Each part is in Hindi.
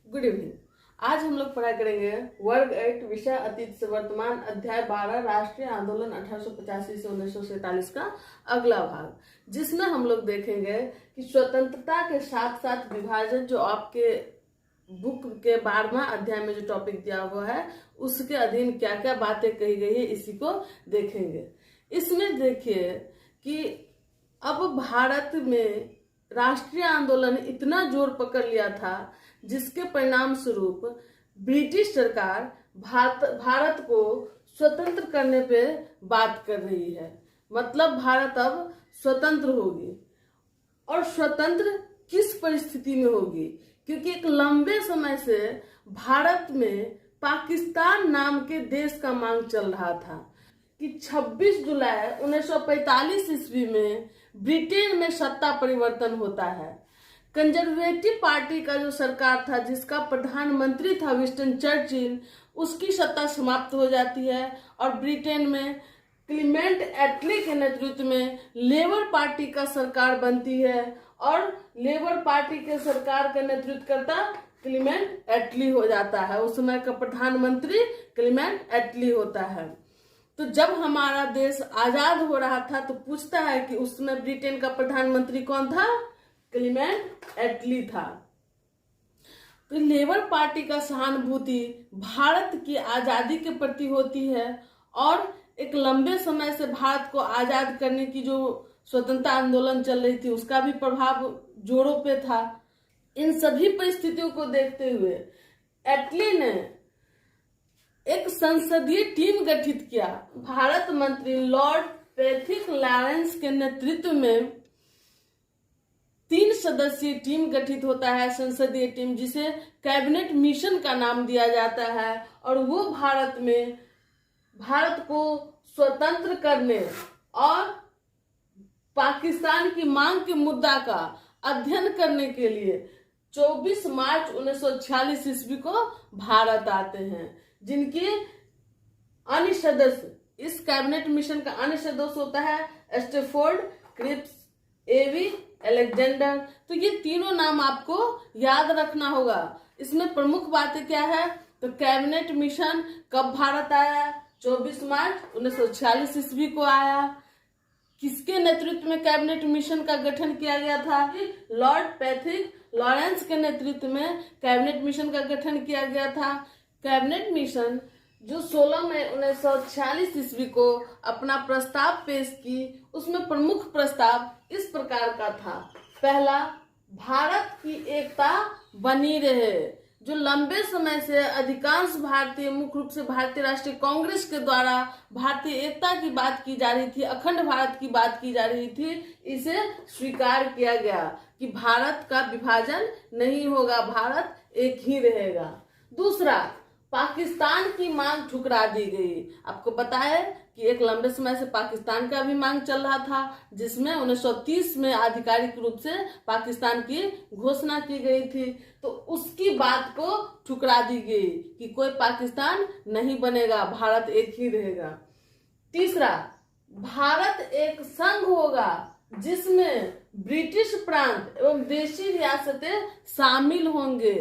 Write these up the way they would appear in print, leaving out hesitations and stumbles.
Good evening. आज हम लोग पढ़ाई करेंगे वर्ग 8 विषय अतीत से वर्तमान अध्याय 12 राष्ट्रीय आंदोलन 1885 से 1947 का अगला भाग, जिसमें हम लोग देखेंगे कि स्वतंत्रता के साथ साथ विभाजन, जो आपके बुक के 12वां अध्याय में जो टॉपिक दिया हुआ है उसके अधीन क्या क्या बातें कही गई है, इसी को देखेंगे। इसमें देखिए कि अब भारत में राष्ट्रीय आंदोलन इतना जोर पकड़ लिया था जिसके परिणाम स्वरूप ब्रिटिश सरकार भारत को स्वतंत्र करने पे बात कर रही है। मतलब भारत अब स्वतंत्र होगी। और स्वतंत्र किस परिस्थिति में होगी? क्योंकि एक लंबे समय से भारत में पाकिस्तान नाम के देश का मांग चल रहा था कि 26 जुलाई 1945 ईस्वी में ब्रिटेन में सत्ता परिवर्तन होता है। कंजर्वेटिव पार्टी का जो सरकार था, जिसका प्रधानमंत्री था विंस्टन चर्चिल, उसकी सत्ता समाप्त हो जाती है और ब्रिटेन में क्लीमेंट एटली के नेतृत्व में लेबर पार्टी का सरकार बनती है और लेबर पार्टी के सरकार का नेतृत्व करता क्लीमेंट एटली हो जाता है। उस समय का प्रधानमंत्री क्लीमेंट एटली होता है। तो जब हमारा देश आजाद हो रहा था तो पूछता है कि उस समय ब्रिटेन का प्रधानमंत्री कौन था? क्लीमेंट एटली था। तो लेबर पार्टी का सहानुभूति भारत की आजादी के प्रति होती है और एक लंबे समय से भारत को आजाद करने की जो स्वतंत्रता आंदोलन चल रही थी उसका भी प्रभाव जोरों पे था। इन सभी परिस्थितियों को देखते हुए एटली ने एक संसदीय टीम गठित किया। भारत मंत्री लॉर्ड पैथिक लॉरेंस के नेतृत्व में 3 सदस्यीय टीम गठित होता है, संसदीय टीम, जिसे कैबिनेट मिशन का नाम दिया जाता है। और वो भारत को स्वतंत्र करने और पाकिस्तान की मांग के मुद्दा का अध्ययन करने के लिए 24 मार्च 1946 ईस्वी को भारत आते हैं। जिनके अन्य सदस्य, इस कैबिनेट मिशन का अन्य सदस्य होता है स्टैफोर्ड क्रिप्स, एवी अलेक्जेंडर। तो ये तीनों नाम आपको याद रखना होगा। इसमें प्रमुख बातें क्या है? तो कैबिनेट मिशन कब भारत आया? 24 मार्च 1946 ईस्वी को आया। किसके नेतृत्व में कैबिनेट मिशन का गठन किया गया था? लॉर्ड पैथिक लॉरेंस के नेतृत्व में कैबिनेट मिशन का गठन किया गया था। कैबिनेट मिशन जो 16 मई 1946 ईस्वी को अपना प्रस्ताव पेश की, उसमें प्रमुख प्रस्ताव इस प्रकार का था। पहला, भारत की एकता बनी रहे। जो लंबे समय से अधिकांश भारतीय, मुख्य रूप से भारतीय राष्ट्रीय कांग्रेस के द्वारा भारतीय एकता की बात की जा रही थी, अखंड भारत की बात की जा रही थी, इसे स्वीकार किया गया कि भारत का विभाजन नहीं होगा, भारत एक ही रहेगा। दूसरा, पाकिस्तान की मांग ठुकरा दी गई। आपको पता है कि एक लंबे समय से पाकिस्तान का भी मांग चल रहा था, जिसमें 1930 में आधिकारिक रूप से पाकिस्तान की घोषणा की गई थी। तो उसकी बात को ठुकरा दी गई कि कोई पाकिस्तान नहीं बनेगा, भारत एक ही रहेगा। तीसरा, भारत एक संघ होगा जिसमें ब्रिटिश प्रांत एवं देशी रियासतें शामिल होंगे।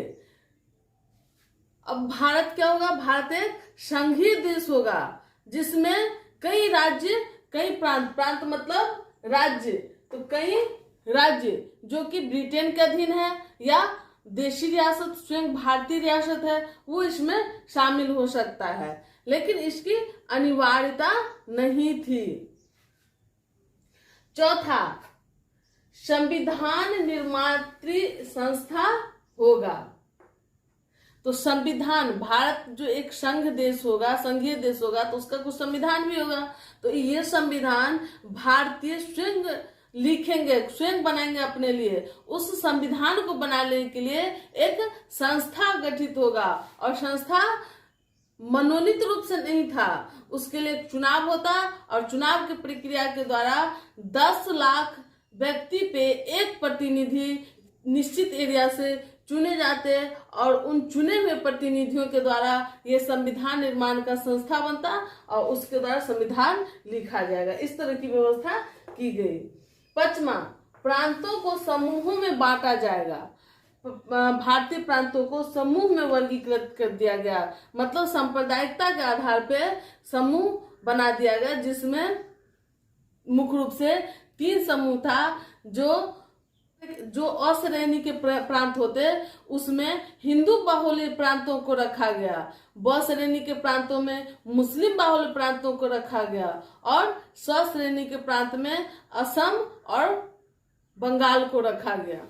अब भारत क्या होगा? भारत एक संघीय देश होगा जिसमें कई राज्य, कई प्रांत मतलब राज्य, तो कई राज्य जो कि ब्रिटेन के अधीन है या देशी रियासत स्वयं भारतीय रियासत है, वो इसमें शामिल हो सकता है, लेकिन इसकी अनिवार्यता नहीं थी। चौथा, संविधान निर्मात्री संस्था होगा। तो संविधान, भारत जो एक संघ देश होगा, संघीय देश होगा, तो उसका कुछ संविधान भी होगा। तो ये संविधान भारतीय स्वयं लिखेंगे, स्वयं बनाएंगे अपने लिए। उस संविधान को बनाने के लिए एक संस्था गठित होगा और संस्था मनोनीत रूप से नहीं था, उसके लिए चुनाव होता और चुनाव की प्रक्रिया के द्वारा 10 लाख व्यक्ति पे एक प्रतिनिधि निश्चित एरिया से चुने जाते और उन चुने हुए प्रतिनिधियों के द्वारा ये संविधान निर्माण का संस्था बनता और उसके द्वारा संविधान लिखा जाएगा। इस तरह की व्यवस्था की गई। 5वां, प्रांतों को समूहों में बांटा जाएगा। भारतीय प्रांतों को समूह में वर्गीकृत कर दिया गया, मतलब सांप्रदायिकता के आधार पे समूह बना दिया गया, जिसमें मुख्य रूप से 3 समूह था। जो अश्रेणी के प्रांत होते उसमें हिंदू बाहुल्य प्रांतों को रखा गया, ब श्रेणी के प्रांतों में मुस्लिम बाहुल्य प्रांतों को रखा गया और स श्रेणी के प्रांत में असम और बंगाल को रखा गया।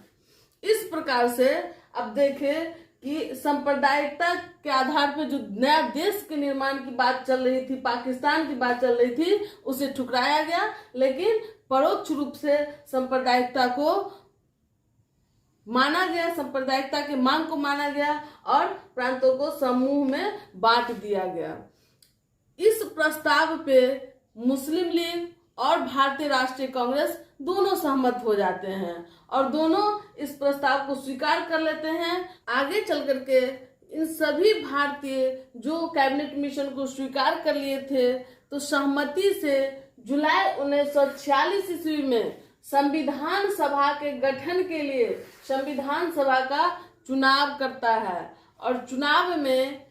इस प्रकार से अब देखें कि सांप्रदायिकता के आधार पर जो नया देश के निर्माण की बात चल रही थी, पाकिस्तान की बात चल रही थी, उसे ठुकराया गया, लेकिन परोक्ष रूप से सांप्रदायिकता को माना गया, सांप्रदायिकता के मांग को माना गया और प्रांतों को समूह में बांट दिया गया। इस प्रस्ताव पे मुस्लिम लीग और भारतीय राष्ट्रीय कांग्रेस दोनों सहमत हो जाते हैं और दोनों इस प्रस्ताव को स्वीकार कर लेते हैं। आगे चल करके इन सभी भारतीय जो कैबिनेट मिशन को स्वीकार कर लिए थे, तो सहमति से जुलाई 1946 ईस्वी में संविधान सभा के गठन के लिए संविधान सभा का चुनाव करता है और चुनाव में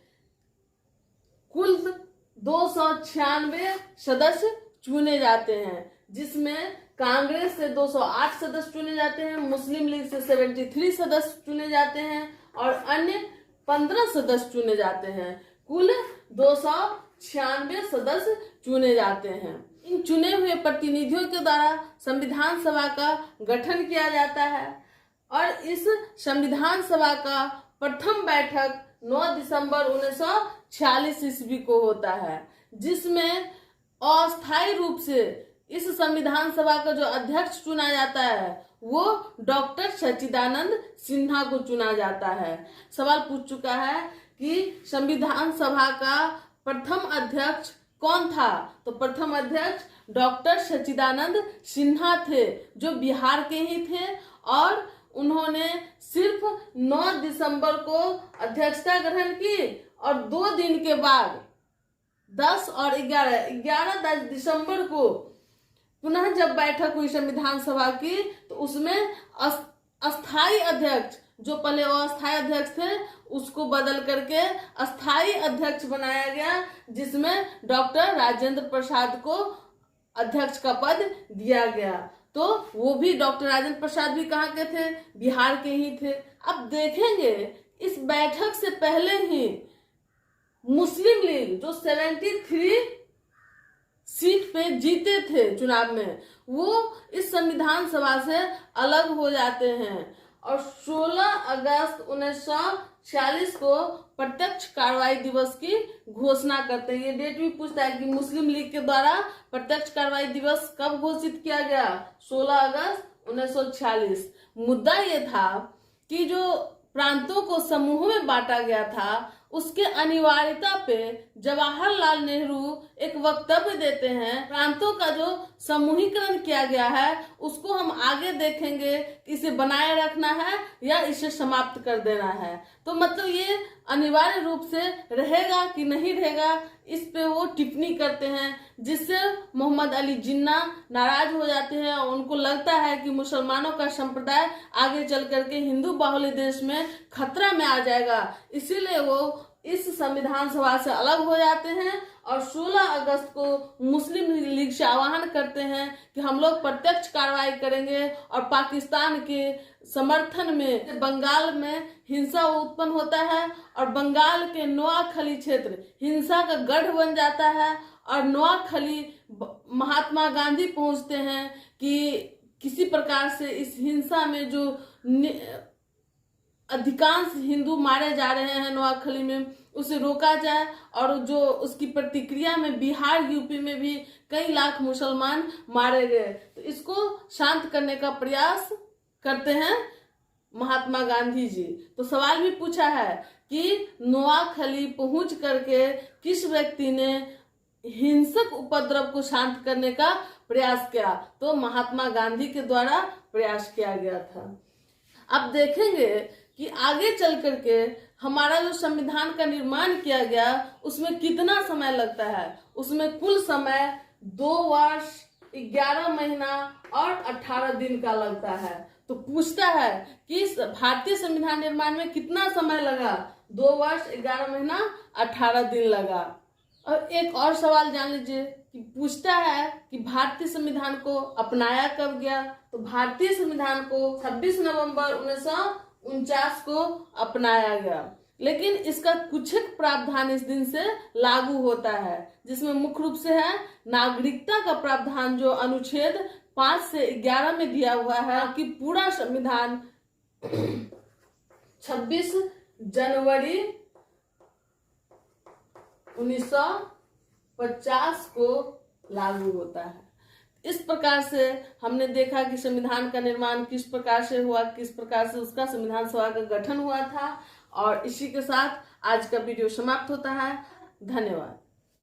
कुल 296 सदस्य चुने जाते हैं, जिसमें कांग्रेस से 208 सदस्य चुने जाते हैं, मुस्लिम लीग से 73 सदस्य चुने जाते हैं और अन्य 15 सदस्य चुने जाते हैं। कुल 296 सदस्य चुने जाते हैं। इन चुने हुए प्रतिनिधियों के द्वारा संविधान सभा का गठन किया जाता है और इस संविधान सभा का प्रथम बैठक 9 दिसंबर 1946 ईस्वी को होता है, जिसमें अस्थायी रूप से इस संविधान सभा का जो अध्यक्ष चुना जाता है वो डॉक्टर सच्चिदानंद सिन्हा को चुना जाता है। सवाल पूछ चुका है कि संविधान सभा का प्रथम अध्यक्ष कौन था, तो प्रथम अध्यक्ष डॉक्टर सच्चिदानंद सिन्हा थे, जो बिहार के ही थे और उन्होंने सिर्फ 9 दिसंबर को अध्यक्षता ग्रहण की और 2 दिन के बाद 10 और 11 दिसंबर को पुनः जब बैठक हुई संविधान सभा की, तो उसमें अस्थाई अध्यक्ष, जो पहले अस्थाई अध्यक्ष थे, उसको बदल करके अस्थाई अध्यक्ष बनाया गया, जिसमें डॉक्टर राजेंद्र प्रसाद को अध्यक्ष का पद दिया गया। तो वो भी डॉक्टर राजेंद्र प्रसाद भी कहाँ के थे, बिहार के ही थे। अब देखेंगे इस बैठक से पहले ही मुस्लिम लीग जो 73 सीट पे जीते थे चुनाव में, वो इस संविधान सभा से अलग हो जाते हैं और 16 अगस्त 1946 को प्रत्यक्ष कार्रवाई दिवस की घोषणा करते हैं। ये डेट भी पूछता है कि मुस्लिम लीग के द्वारा प्रत्यक्ष कार्रवाई दिवस कब घोषित किया गया, 16 अगस्त 1946। मुद्दा ये था कि जो प्रांतों को समूहों में बांटा गया था, उसके अनिवार्यता पे जवाहरलाल नेहरू एक वक्तव्य देते हैं। प्रांतों का जो समूहीकरण किया गया है उसको हम आगे देखेंगे कि इसे बनाए रखना है या इसे समाप्त कर देना है। तो मतलब ये अनिवार्य रूप से रहेगा कि नहीं रहेगा, इस पे वो टिप्पणी करते हैं, जिससे मोहम्मद अली जिन्ना नाराज हो जाते हैं और उनको लगता है कि मुसलमानों का संप्रदाय आगे चल करके हिंदू बाहुल्य देश में खतरा में आ जाएगा। इसीलिए वो इस संविधान सभा से अलग हो जाते हैं और 16 अगस्त को मुस्लिम लीग से आह्वान करते हैं कि हम लोग प्रत्यक्ष कार्रवाई करेंगे और पाकिस्तान के समर्थन में बंगाल में हिंसा उत्पन्न होता है और बंगाल के नोआखली क्षेत्र हिंसा का गढ़ बन जाता है और नोआखली महात्मा गांधी पहुंचते हैं कि किसी प्रकार से इस हिंसा में जो अधिकांश हिंदू मारे जा रहे हैं नोआखली में, उसे रोका जाए और जो उसकी प्रतिक्रिया में बिहार यूपी में भी कई लाख मुसलमान मारे गए। तो इसको शांत करने का प्रयास करते हैं महात्मा गांधी जी। तो सवाल भी पूछा है कि नोआखली पहुंच करके किस व्यक्ति ने हिंसक उपद्रव को शांत करने का प्रयास किया, तो महात्मा गांधी के द्वारा प्रयास किया गया था। अब देखेंगे कि आगे चल करके हमारा जो संविधान का निर्माण किया गया उसमें कितना समय लगता है। उसमें कुल समय 2 वर्ष 11 महीना और 18 दिन का लगता है। तो पूछता है कि भारतीय संविधान निर्माण में कितना समय लगा। 2 वर्ष 11 महीना 18 दिन लगा। और एक और सवाल जान लीजिए कि पूछता है कि भारतीय संविधान को अपनाया कब गया। तो भारतीय संविधान को 26 नवंबर 1949 को अपनाया गया, लेकिन इसका कुछ प्रावधान इस दिन से लागू होता है, जिसमें मुख्य रूप से है नागरिकता का प्रावधान, जो अनुच्छेद 5 से 11 में दिया हुआ है कि पूरा संविधान 26 जनवरी 1950 को लागू होता है। इस प्रकार से हमने देखा कि संविधान का निर्माण किस प्रकार से हुआ, किस प्रकार से उसका संविधान सभा का गठन हुआ था। और इसी के साथ आज का वीडियो समाप्त होता है। धन्यवाद।